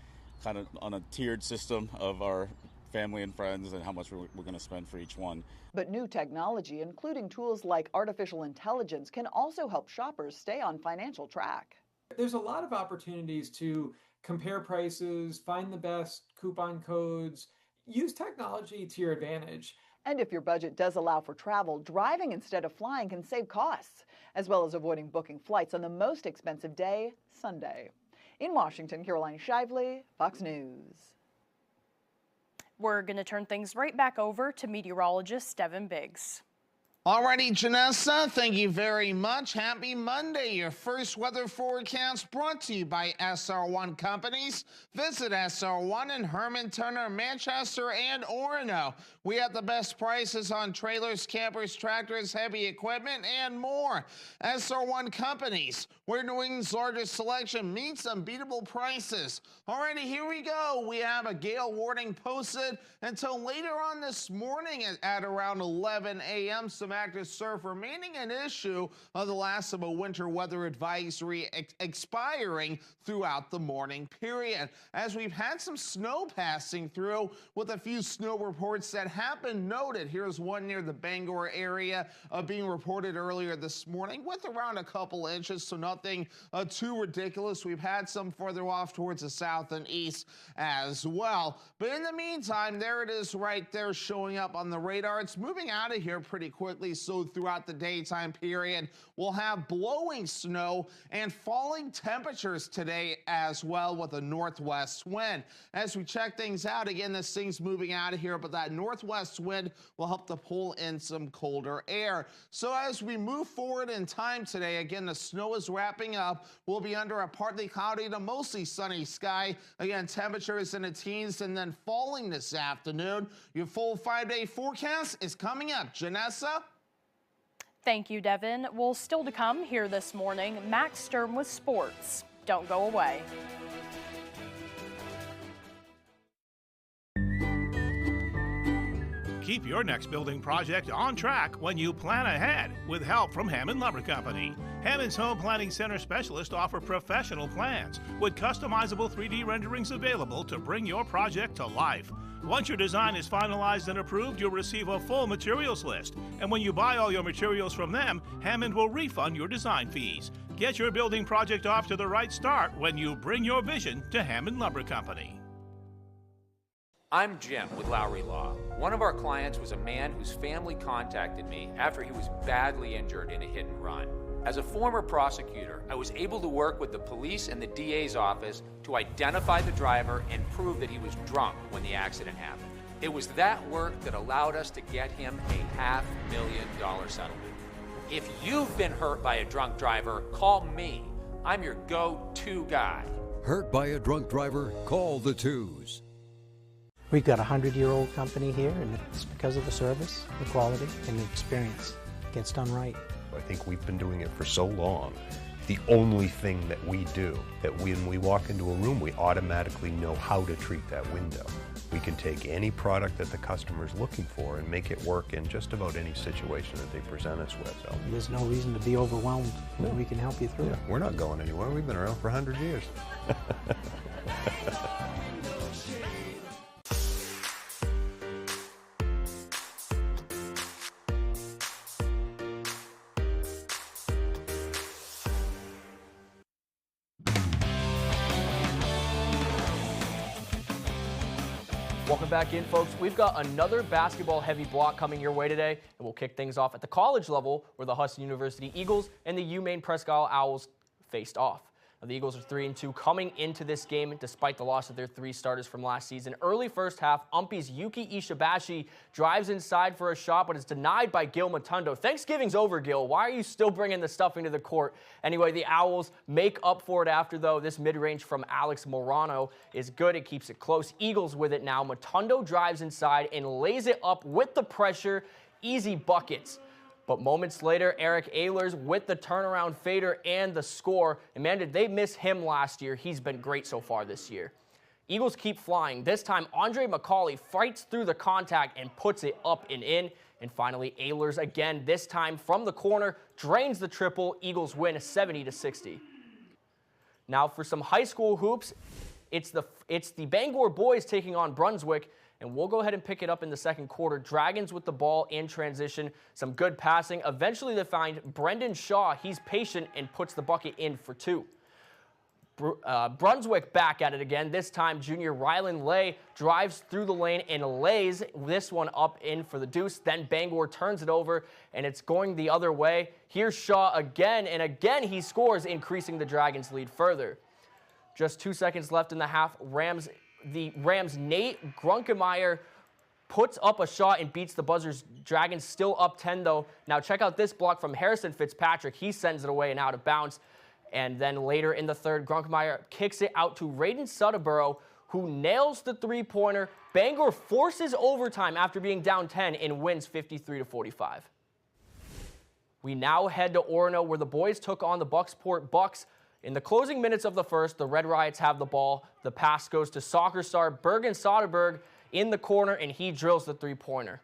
a tiered system of our family and friends and how much we're going to spend for each one. But new technology, including tools like artificial intelligence, can also help shoppers stay on financial track. There's a lot of opportunities to compare prices, find the best coupon codes, use technology to your advantage. And if your budget does allow for travel, driving instead of flying can save costs, as well as avoiding booking flights on the most expensive day, Sunday. In Washington, Caroline Shively, Fox News. We're going to turn things right back over to meteorologist Devin Biggs. Alrighty, Janessa, thank you very much. Happy Monday. Your first weather forecast brought to you by SR1 Companies. Visit SR1 in Herman, Turner, Manchester, and Orono. We have the best prices on trailers, campers, tractors, heavy equipment, and more. SR1 Companies, where New England's largest selection meets unbeatable prices. Alrighty, here we go. We have a gale warning posted until later on this morning at around 11 a.m. Some active surf remaining an issue of the last of a winter weather advisory expiring throughout the morning period. As we've had some snow passing through with a few snow reports that have been noted. Here's one near the Bangor area being reported earlier this morning with around a couple inches, so nothing too ridiculous. We've had some further off towards the south and east as well. But in the meantime, there it is right there showing up on the radar. It's moving out of here pretty quickly, so throughout the daytime period, we'll have blowing snow and falling temperatures today as well with a northwest wind. As we check things out, again, this thing's moving out of here, but that northwest wind will help to pull in some colder air. So as we move forward in time today, again, the snow is wrapping up. We'll be under a partly cloudy to mostly sunny sky. Again, temperatures in the teens and then falling this afternoon. Your full 5-day forecast is coming up. Janessa? Thank you, Devin. Well, still to come here this morning, Max Sturm with sports. Don't go away. Keep your next building project on track when you plan ahead with help from Hammond Lumber Company. Hammond's Home Planning Center specialists offer professional plans with customizable 3D renderings available to bring your project to life. Once your design is finalized and approved, you'll receive a full materials list. And when you buy all your materials from them, Hammond will refund your design fees. Get your building project off to the right start when you bring your vision to Hammond Lumber Company. I'm Jim with Lowry Law. One of our clients was a man whose family contacted me after he was badly injured in a hit and run. As a former prosecutor, I was able to work with the police and the DA's office to identify the driver and prove that he was drunk when the accident happened. It was that work that allowed us to get him a $500,000 settlement. If you've been hurt by a drunk driver, call me. I'm your go-to guy. Hurt by a drunk driver? Call the twos. We've got a 100-year-old company here, and it's because of the service, the quality, and the experience. It gets done right. I think we've been doing it for so long. The only thing that we do, that when we walk into a room, we automatically know how to treat that window. We can take any product that the customer's looking for and make it work in just about any situation that they present us with. So there's no reason to be overwhelmed. No. We can help you through it. We're not going anywhere. We've been around for 100 years. Welcome back in, folks. We've got another basketball-heavy block coming your way today, and we'll kick things off at the college level where the Hudson University Eagles and the UMaine Presque Isle Owls faced off. Now, the Eagles are 3-2 coming into this game despite the loss of their 3 starters from last season. Early first half, Umpy's Yuki Ishibashi drives inside for a shot, but it's denied by Gil Matondo. Thanksgiving's over, Gil. Why are you still bringing the stuff into the court? Anyway, the Owls make up for it after, though. This mid-range from Alex Morano is good. It keeps it close. Eagles with it now. Matondo drives inside and lays it up with the pressure. Easy buckets. But moments later, Eric Ehlers with the turnaround fader and the score. Amanda, they missed him last year. He's been great so far this year. Eagles keep flying. This time, Andre McCauley fights through the contact and puts it up and in. And finally, Ehlers again, this time from the corner, drains the triple. Eagles win 70-60. Now for some high school hoops, it's the Bangor boys taking on Brunswick. And we'll go ahead and pick it up in the second quarter. Dragons with the ball in transition. Some good passing. Eventually they find Brendan Shaw. He's patient and puts the bucket in for 2. Brunswick back at it again. This time junior Rylan Lay drives through the lane and lays this one up in for the deuce. Then Bangor turns it over and it's going the other way. Here's Shaw again, and again he scores, increasing the Dragons' lead further. Just 2 seconds left in the half. The Rams' Nate Grunkemeyer puts up a shot and beats the buzzers. Dragons still up 10, though. Now check out this block from Harrison Fitzpatrick. He sends it away and out of bounds. And then later in the third, Grunkemeyer kicks it out to Raiden Sutterborough, who nails the three-pointer. Bangor forces overtime after being down 10 and wins 53-45. We now head to Orono, where the boys took on the Bucksport Bucks. In the closing minutes of the first, the Red Riots have the ball. The pass goes to soccer star Bergen Soderberg in the corner, and he drills the three-pointer.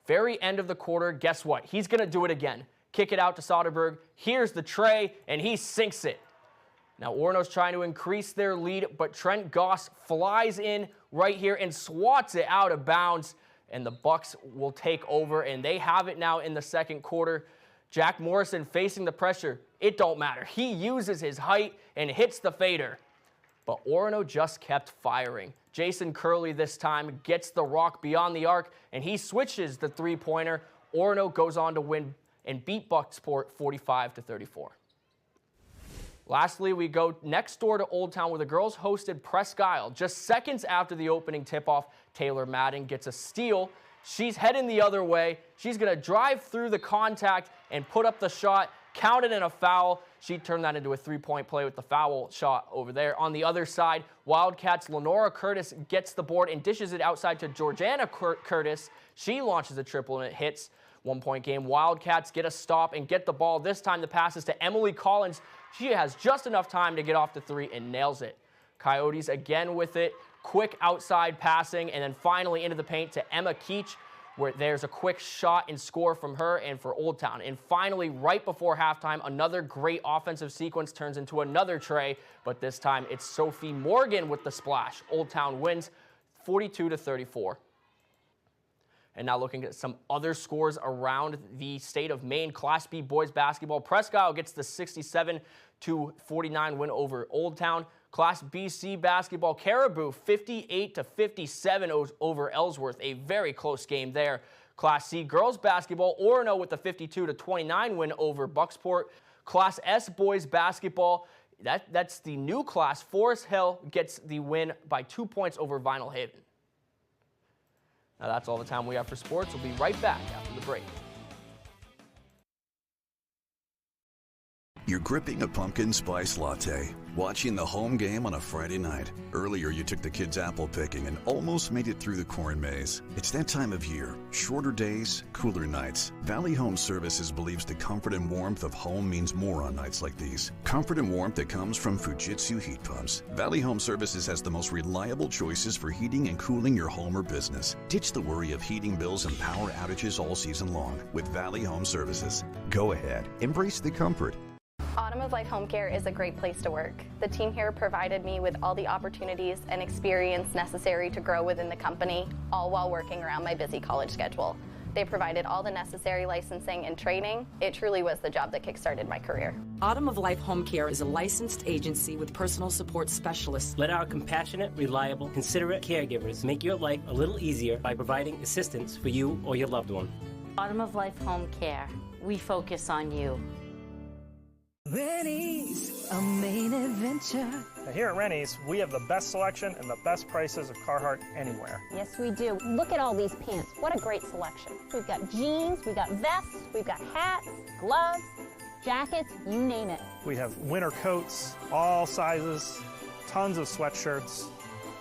Very end of the quarter, guess what? He's going to do it again. Kick it out to Soderberg. Here's the tray, and he sinks it. Now Orono's trying to increase their lead, but Trent Goss flies in right here and swats it out of bounds, and the Bucks will take over, and they have it now in the second quarter. Jack Morrison facing the pressure. It don't matter. He uses his height and hits the fader. But Orono just kept firing. Jason Curley this time gets the rock beyond the arc, and he switches the three-pointer. Orono goes on to win and beat Bucksport 45-34. Lastly, we go next door to Old Town where the girls hosted Presque Isle. Just seconds after the opening tip-off, Taylor Madden gets a steal. She's heading the other way. She's going to drive through the contact and put up the shot, counted in a foul. She turned that into a three-point play with the foul shot over there. On the other side, Wildcats' Lenora Curtis gets the board and dishes it outside to Georgiana Curtis. She launches a triple and it hits. 1-point game. Wildcats get a stop and get the ball. This time the pass is to Emily Collins. She has just enough time to get off the three and nails it. Coyotes again with it. Quick outside passing and then finally into the paint to Emma Keach, where there's a quick shot and score from her and for Old Town. And finally, right before halftime, another great offensive sequence turns into another tray, but this time it's Sophie Morgan with the splash. Old Town wins 42-34. And now looking at some other scores around the state of Maine. Class B boys basketball, Presque Isle gets the 67-49 win over Old Town. Class BC basketball, Caribou 58-57 over Ellsworth, a very close game there. Class C girls basketball, Orono with the 52-29 win over Bucksport. Class S boys basketball, that's the new class. Forest Hill gets the win by 2 points over Vinyl Haven. Now that's all the time we have for sports. We'll be right back after the break. You're gripping a pumpkin spice latte, watching the home game on a Friday night. Earlier, you took the kids apple picking and almost made it through the corn maze. It's that time of year. Shorter days, cooler nights. Valley Home Services believes the comfort and warmth of home means more on nights like these. Comfort and warmth that comes from Fujitsu heat pumps. Valley Home Services has the most reliable choices for heating and cooling your home or business. Ditch the worry of heating bills and power outages all season long with Valley Home Services. Go ahead, embrace the comfort. Autumn of Life Home Care is a great place to work. The team here provided me with all the opportunities and experience necessary to grow within the company, all while working around my busy college schedule. They provided all the necessary licensing and training. It truly was the job that kickstarted my career. Autumn of Life Home Care is a licensed agency with personal support specialists. Let our compassionate, reliable, considerate caregivers make your life a little easier by providing assistance for you or your loved one. Autumn of Life Home Care. We focus on you. Rennie's, a Maine adventure. Now here at Rennie's, we have the best selection and the best prices of Carhartt anywhere. Yes, we do. Look at all these pants. What a great selection. We've got jeans, we've got vests, we've got hats, gloves, jackets, you name it. We have winter coats, all sizes, tons of sweatshirts,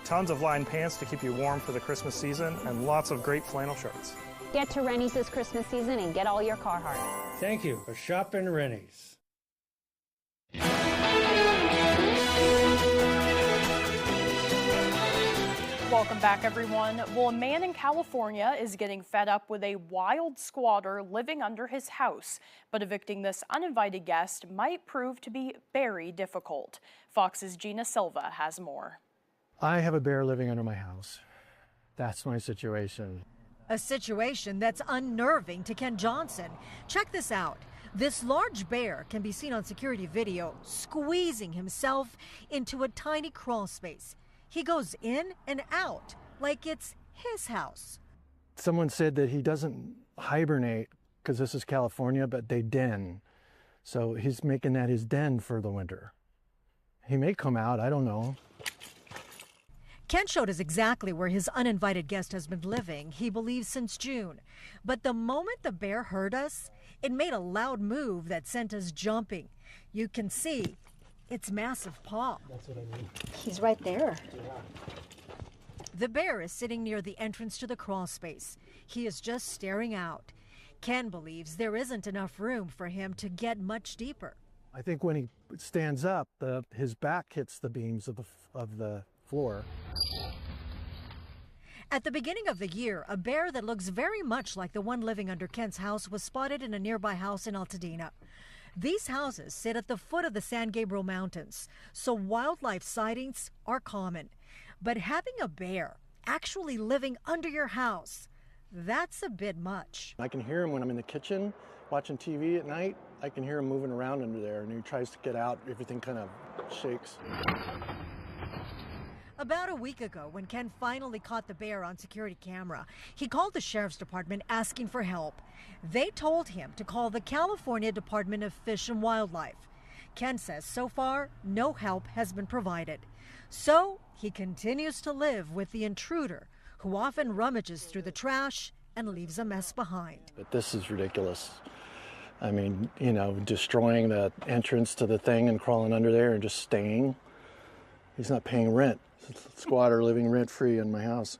tons of lined pants to keep you warm for the Christmas season, and lots of great flannel shirts. Get to Rennie's this Christmas season and get all your Carhartt. Thank you for shopping Rennie's. Welcome back, everyone. Well, a man in California is getting fed up with a wild squatter living under his house, but evicting this uninvited guest might prove to be very difficult. Fox's Gina Silva has more. I have a bear living under my house. That's my situation. A situation that's unnerving to Ken Johnson. Check this out. This large bear can be seen on security video squeezing himself into a tiny crawl space. He goes in and out like it's his house. Someone said that he doesn't hibernate because this is California, but they den. So he's making that his den for the winter. He may come out, I don't know. Ken showed us exactly where his uninvited guest has been living, he believes since June. But the moment the bear heard us, it made a loud move that sent us jumping. You can see its massive paw. That's what I mean. He's right there. The bear is sitting near the entrance to the crawl space. He is just staring out. Ken believes there isn't enough room for him to get much deeper. I think when he stands up, his back hits the beams of the floor. At the beginning of the year, a bear that looks very much like the one living under Ken's house was spotted in a nearby house in Altadena. These houses sit at the foot of the San Gabriel Mountains, so wildlife sightings are common. But having a bear actually living under your house, that's a bit much. I can hear him when I'm in the kitchen watching TV at night. I can hear him moving around under there, and he tries to get out. Everything kind of shakes. About a week ago, when Ken finally caught the bear on security camera, he called the sheriff's department asking for help. They told him to call the California Department of Fish and Wildlife. Ken says so far, no help has been provided. So he continues to live with the intruder, who often rummages through the trash and leaves a mess behind. But this is ridiculous. I mean, you know, destroying the entrance to the thing and crawling under there and just staying. He's not paying rent. Squatter living rent-free in my house.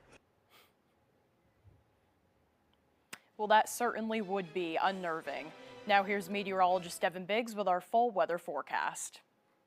Well, that certainly would be unnerving. Now here's meteorologist Evan Biggs with our full weather forecast.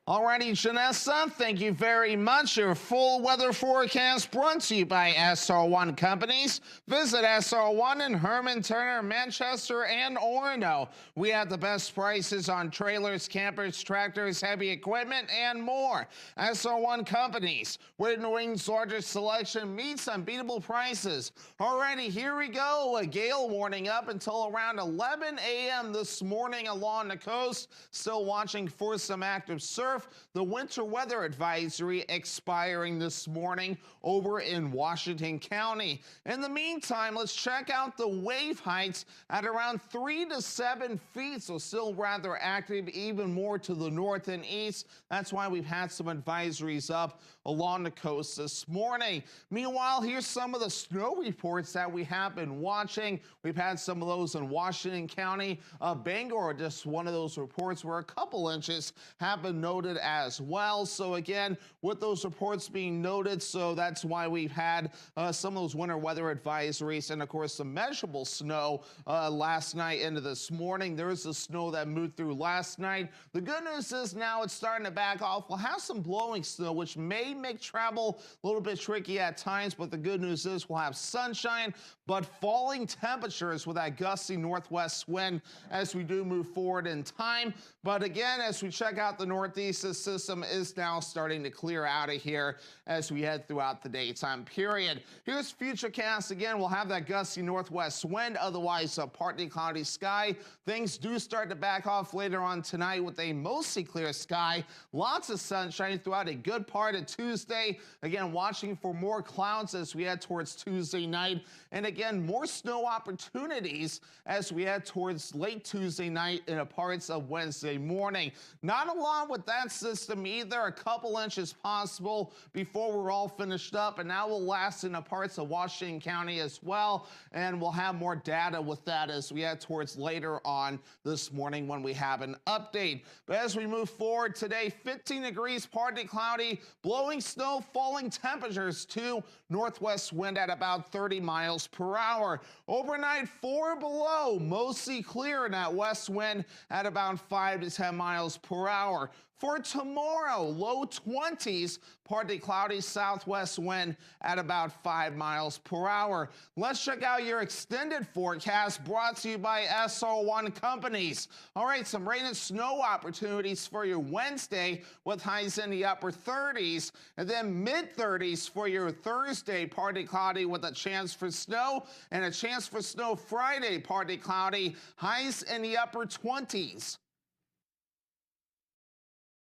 Alrighty, Janessa, thank you very much. Your full weather forecast brought to you by SR1 Companies. Visit SR1 in Herman, Turner, Manchester, and Orono. We have the best prices on trailers, campers, tractors, heavy equipment, and more. SR1 Companies, where New England's largest selection meets unbeatable prices. Alrighty, here we go. A gale warning up until around 11 a.m. this morning along the coast. Still watching for some active surf. The winter weather advisory expiring this morning over in Washington County. In the meantime, let's check out the wave heights at around 3 to 7 feet, so still rather active, even more to the north and east. That's why we've had some advisories up along the coast this morning. Meanwhile, here's some of the snow reports that we have been watching. We've had some of those in Washington County. Bangor, just one of those reports where a couple inches have been noted as well. So again, with those reports being noted, so that's why we've had some of those winter weather advisories, and of course some measurable snow last night into this morning. There's the snow that moved through last night. The good news is now it's starting to back off. We'll have some blowing snow, which may make travel a little bit tricky at times, but the good news is we'll have sunshine, but falling temperatures with that gusty northwest wind as we do move forward in time. But again, as we check out the northeast, the system is now starting to clear out of here as we head throughout the daytime period. Here's Futurecast. Again, we'll have that gusty northwest wind, otherwise a partly cloudy sky. Things do start to back off later on tonight with a mostly clear sky. Lots of sunshine throughout a good part of Tuesday. Again, watching for more clouds as we head towards Tuesday night. And again, more snow opportunities as we head towards late Tuesday night and parts of Wednesday morning. Not a lot with that system either. A couple inches possible before we're all finished up, and that will last in the parts of Washington County as well. And we'll have more data with that as we head towards later on this morning when we have an update. But as we move forward today, 15 degrees, partly cloudy, blowing snow, falling temperatures too. Northwest wind at about 30 miles per hour. Overnight, 4 below, mostly clear, in that west wind at about 5 to 10 miles per hour. For tomorrow, low 20s, partly cloudy, southwest wind at about 5 miles per hour. Let's check out your extended forecast brought to you by SR1 Companies. All right, some rain and snow opportunities for your Wednesday with highs in the upper 30s, and then mid-30s for your Thursday, partly cloudy with a chance for snow, and a chance for snow Friday, partly cloudy, highs in the upper 20s.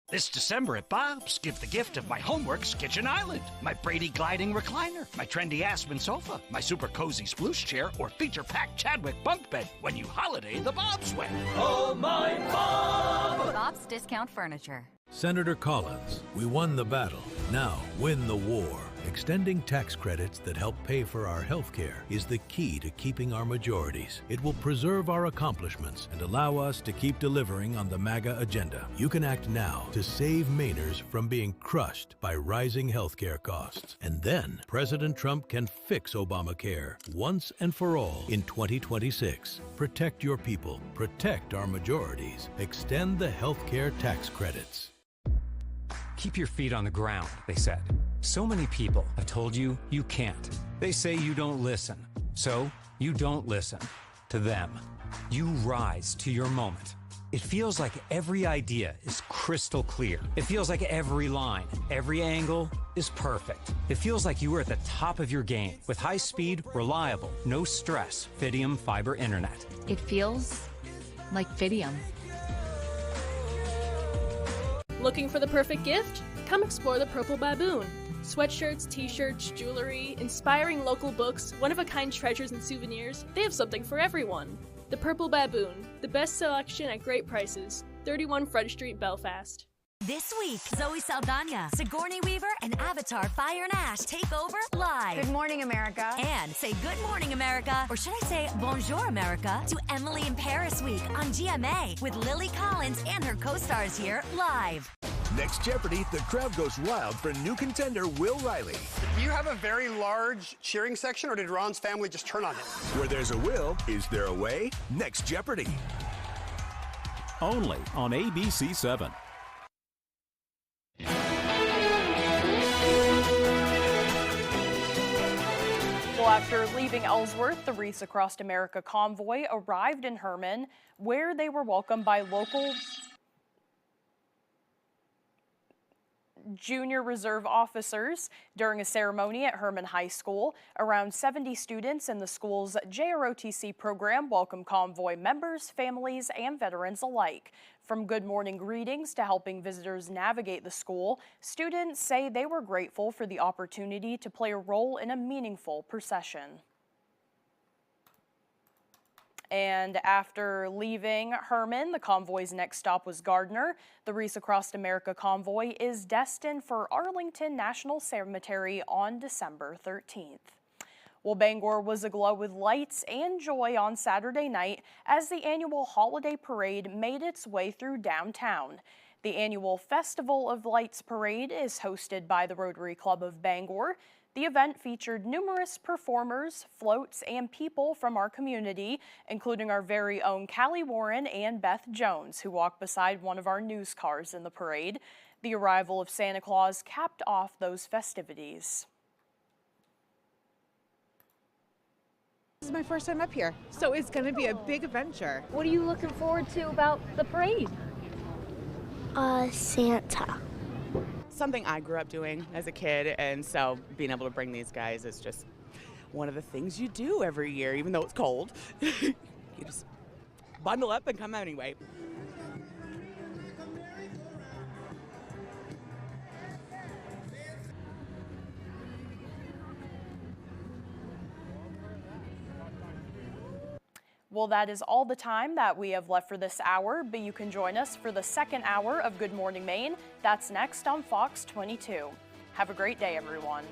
This December at Bob's, give the gift of my Homeworks Kitchen Island, my Brady gliding recliner, my trendy Aspen sofa, my super cozy sploosh chair, or feature-packed Chadwick bunk bed when you holiday the Bob's way. Oh, my Bob! Bob's Discount Furniture. Senator Collins, we won the battle. Now win the war. Extending tax credits that help pay for our health care is the key to keeping our majorities. It will preserve our accomplishments and allow us to keep delivering on the MAGA agenda. You can act now to save Mainers from being crushed by rising health care costs. And then President Trump can fix Obamacare once and for all in 2026. Protect your people. Protect our majorities. Extend the health care tax credits. Keep your feet on the ground, they said. So many people have told you you can't. They say you don't listen. So you don't listen to them. You rise to your moment. It feels like every idea is crystal clear. It feels like every line, every angle is perfect. It feels like you are at the top of your game with high-speed, reliable, no-stress Fidium fiber internet. It feels like Fidium. Looking for the perfect gift? Come explore the Purple Baboon. Sweatshirts, t-shirts, jewelry, inspiring local books, one-of-a-kind treasures and souvenirs, they have something for everyone. The Purple Baboon, the best selection at great prices. 31 Front Street, Belfast. This week, Zoe Saldana, Sigourney Weaver, and Avatar Fire and Ash take over live. Good morning, America. And say good morning, America, or should I say bonjour, America, to Emily in Paris Week on GMA with Lily Collins and her co-stars here live. Next Jeopardy, the crowd goes wild for new contender Will Riley. Do you have a very large cheering section, or did Ron's family just turn on him? Where there's a will, is there a way? Next Jeopardy. Only on ABC 7. Well, after leaving Ellsworth, the Wreaths Across America convoy arrived in Herman, where they were welcomed by local junior reserve officers. During a ceremony at Herman High School, around 70 students in the school's JROTC program welcomed convoy members, families, and veterans alike. From good morning greetings to helping visitors navigate the school, students say they were grateful for the opportunity to play a role in a meaningful procession. And after leaving Herman, the convoy's next stop was Gardner. The Wreaths Across America convoy is destined for Arlington National Cemetery on December 13th. Well, Bangor was aglow with lights and joy on Saturday night as the annual holiday parade made its way through downtown. The annual Festival of Lights parade is hosted by the Rotary Club of Bangor. The event featured numerous performers, floats, and people from our community, including our very own Callie Warren and Beth Jones, who walked beside one of our news cars in the parade. The arrival of Santa Claus capped off those festivities. This is my first time up here, so it's going to be a big adventure. What are you looking forward to about the parade? Santa. Something I grew up doing as a kid, and so being able to bring these guys is just one of the things you do every year, even though it's cold. You just bundle up and come out anyway. Well, that is all the time that we have left for this hour, but you can join us for the second hour of Good Morning Maine. That's next on Fox 22. Have a great day, everyone.